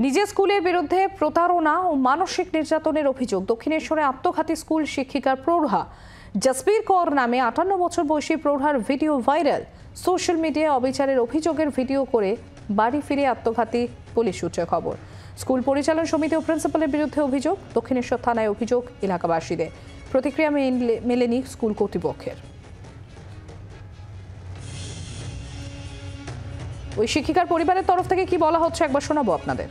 নিজের স্কুলের বিরুদ্ধে প্রতারণা ও মানসিক নির্যাতনের অভিযোগ। দক্ষিণেশ্বরে আত্মঘাতী স্কুল শিক্ষিকার প্রৌঢ়া জসবীর কৌর নামে 58 বছর বয়সী প্রৌঢ়ার ভিডিও ভাইরাল। সোশ্যাল মিডিয়ায় অবিচারের অভিযোগের ভিডিও করে বাড়ি ফিরে আত্মঘাতী পুলিশ সূত্রে খবর। স্কুল পরিচালন সমিতি ও প্রিন্সিপালের বিরুদ্ধে অভিযোগ। দক্ষিণেশ্বর থানায় অভিযোগ এলাকাবাসীদের। প্রতিক্রিয়া মেলেনি স্কুল কর্তৃপক্ষের। ওই শিক্ষিকার পরিবারের তরফ থেকে কি বলা হচ্ছে একবার শোনাবো আপনাদের।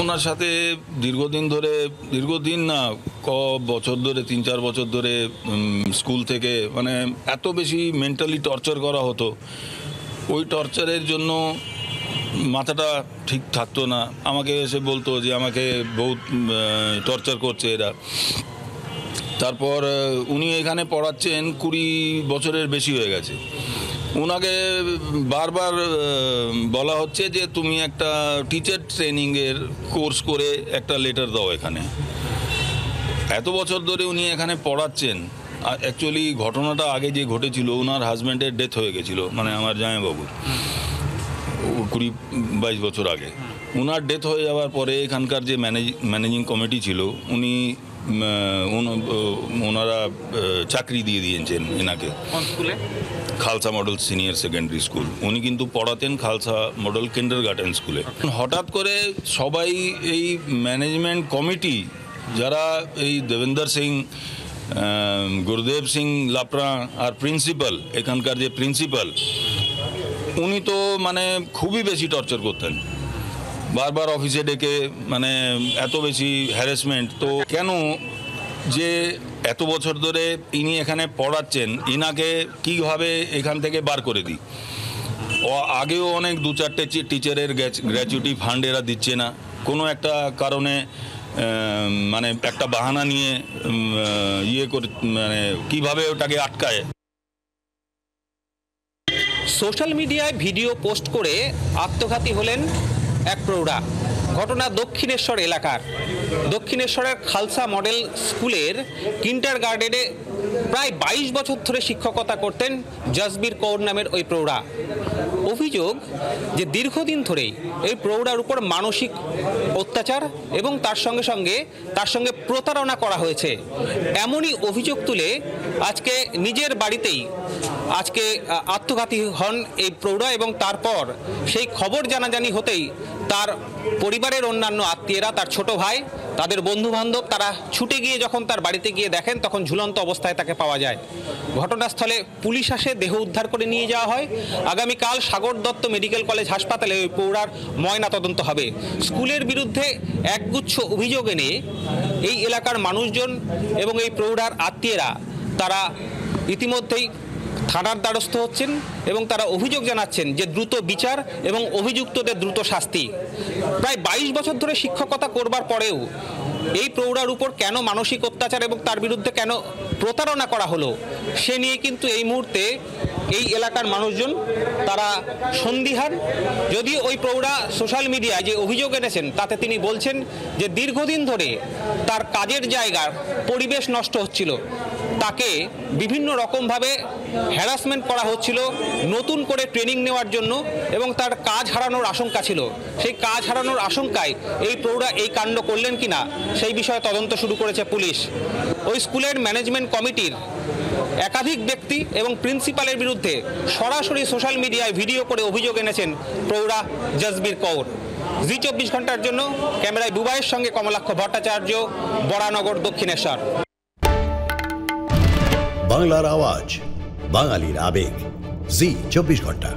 ওনার সাথে দীর্ঘদিন না বছর ধরে 3-4 বছর ধরে স্কুল থেকে মানে এত বেশি মেন্টালি টর্চার করা হতো। ওই টর্চারের জন্য মাথাটা ঠিক থাকতো না। আমাকে এসে বলতো যে আমাকে বহুত টর্চার করছে এরা। তারপর উনি এখানে পড়াচ্ছেন 20 বছরের বেশি হয়ে গেছে। ওনাকে বারবার বলা হচ্ছে যে তুমি একটা টিচার ট্রেনিংয়ের কোর্স করে একটা লেটার দাও এখানে। এত বছর ধরে উনি এখানে পড়াচ্ছেন। অ্যাকচুয়ালি ঘটনাটা আগে যে ঘটেছিল, ওনার হাজব্যান্ডের ডেথ হয়ে গেছিলো, মানে আমার জামাইবাবুর 20-22 বছর আগে। ওনার ডেথ হয়ে যাওয়ার পরে এখানকার যে ম্যানেজিং কমিটি ছিল ওনারা চাকরি দিয়ে দিয়েছেন এনাকে। Khalsa model senior secondary school. উনি কিন্তু পড়াতেন খালসা মডেল কিন্ডারগার্টেন স্কুলে। হঠাৎ করে সবাই এই ম্যানেজমেন্ট কমিটি যারা এই দেবেন্দর সিং, গুরুদেব সিং লাপরা আর প্রিন্সিপাল, এখানকার যে প্রিন্সিপাল, উনি তো মানে খুবই বেশি টর্চার করতেন। বারবার অফিসে ডেকে মানে এত বেশি হ্যারাসমেন্ট। তো কেন যে এত বছর ধরে ইনি এখানে পড়াচ্ছেন, ইনাকে কীভাবে এখান থেকে বার করে দিই। আগেও অনেক 2-4টে টিচারের গ্র্যাচুইটি ফান্ড এরা দিচ্ছে না, কোনো একটা কারণে মানে একটা বাহানা নিয়ে করে মানে কীভাবে ওটাকে আটকায়। সোশ্যাল মিডিয়ায় ভিডিও পোস্ট করে আত্মঘাতী হলেন এক প্রৌঢ়া। ঘটনা দক্ষিণেশ্বর এলাকার। দক্ষিণেশ্বরের খালসা মডেল স্কুলের কিন্ডারগার্টেনে প্রায় 22 বছর ধরে শিক্ষকতা করতেন জসবীর কৌর নামের ওই প্রৌঢ়া। অভিযোগ যে দীর্ঘদিন ধরেই এই প্রৌঢ়ার উপর মানসিক অত্যাচার এবং তার সঙ্গে প্রতারণা করা হয়েছে। এমনই অভিযোগ তুলে আজকে নিজের বাড়িতেই আত্মঘাতী হন এই প্রৌঢ়া এবং তারপর সেই খবর জানাজানি হতেই তার পরিবারের অন্যান্য আত্মীয়রা, তার ছোট ভাই, তাদের বন্ধুবান্ধব তারা ছুটে গিয়ে যখন তার বাড়িতে গিয়ে দেখেন তখন ঝুলন্ত অবস্থায় তাকে পাওয়া যায়। ঘটনাস্থলে পুলিশ আসে, দেহ উদ্ধার করে নিয়ে যাওয়া হয়। আগামীকাল সাগর দত্ত মেডিকেল কলেজ হাসপাতালে ওই প্রৌঢ়ার ময়না তদন্ত হবে। স্কুলের বিরুদ্ধে একগুচ্ছ অভিযোগ এনে এই এলাকার মানুষজন এবং এই প্রৌঢ়ার আত্মীয়রা তারা ইতিমধ্যেই থানার দ্বারস্থ হচ্ছেন এবং তারা অভিযোগ জানাচ্ছেন যে দ্রুত বিচার এবং অভিযুক্তদের দ্রুত শাস্তি। প্রায় 22 বছর ধরে শিক্ষকতা করবার পরেও এই প্রৌঢ়ার উপর কেন মানসিক অত্যাচার এবং তার বিরুদ্ধে কেন প্রতারণা করা হলো সে নিয়ে কিন্তু এই মুহূর্তে এই এলাকার মানুষজন তারা সন্দিহান। যদিও ওই প্রৌঢ়া সোশ্যাল মিডিয়ায় যে অভিযোগ এনেছেন তাতে তিনি বলছেন যে দীর্ঘদিন ধরে তার কাজের জায়গার পরিবেশ নষ্ট হচ্ছিল, তাকে বিভিন্ন রকমভাবে হ্যারাসমেন্ট করা হচ্ছিল নতুন করে ট্রেনিং নেওয়ার জন্য এবং তার কাজ হারানোর আশঙ্কা ছিল। সেই কাজ হারানোর আশঙ্কায় এই প্রৌঢ়া এই কাণ্ড করলেন কিনা সেই বিষয়ে তদন্ত শুরু করেছে পুলিশ। ওই স্কুলের ম্যানেজমেন্ট কমিটির একাধিক ব্যক্তি এবং প্রিন্সিপালের বিরুদ্ধে সরাসরি সোশ্যাল মিডিয়ায় ভিডিও করে অভিযোগ এনেছেন প্রৌঢ়া জসবীর কৌর। জি 24 ঘন্টার জন্য ক্যামেরায় দুবাইয়ের সঙ্গে কমলাক্ষ ভট্টাচার্য, বরানগর, দক্ষিণেশ্বর। বাংলার আওয়াজ, বাঙালির আবেগ, জি 24 ঘন্টা।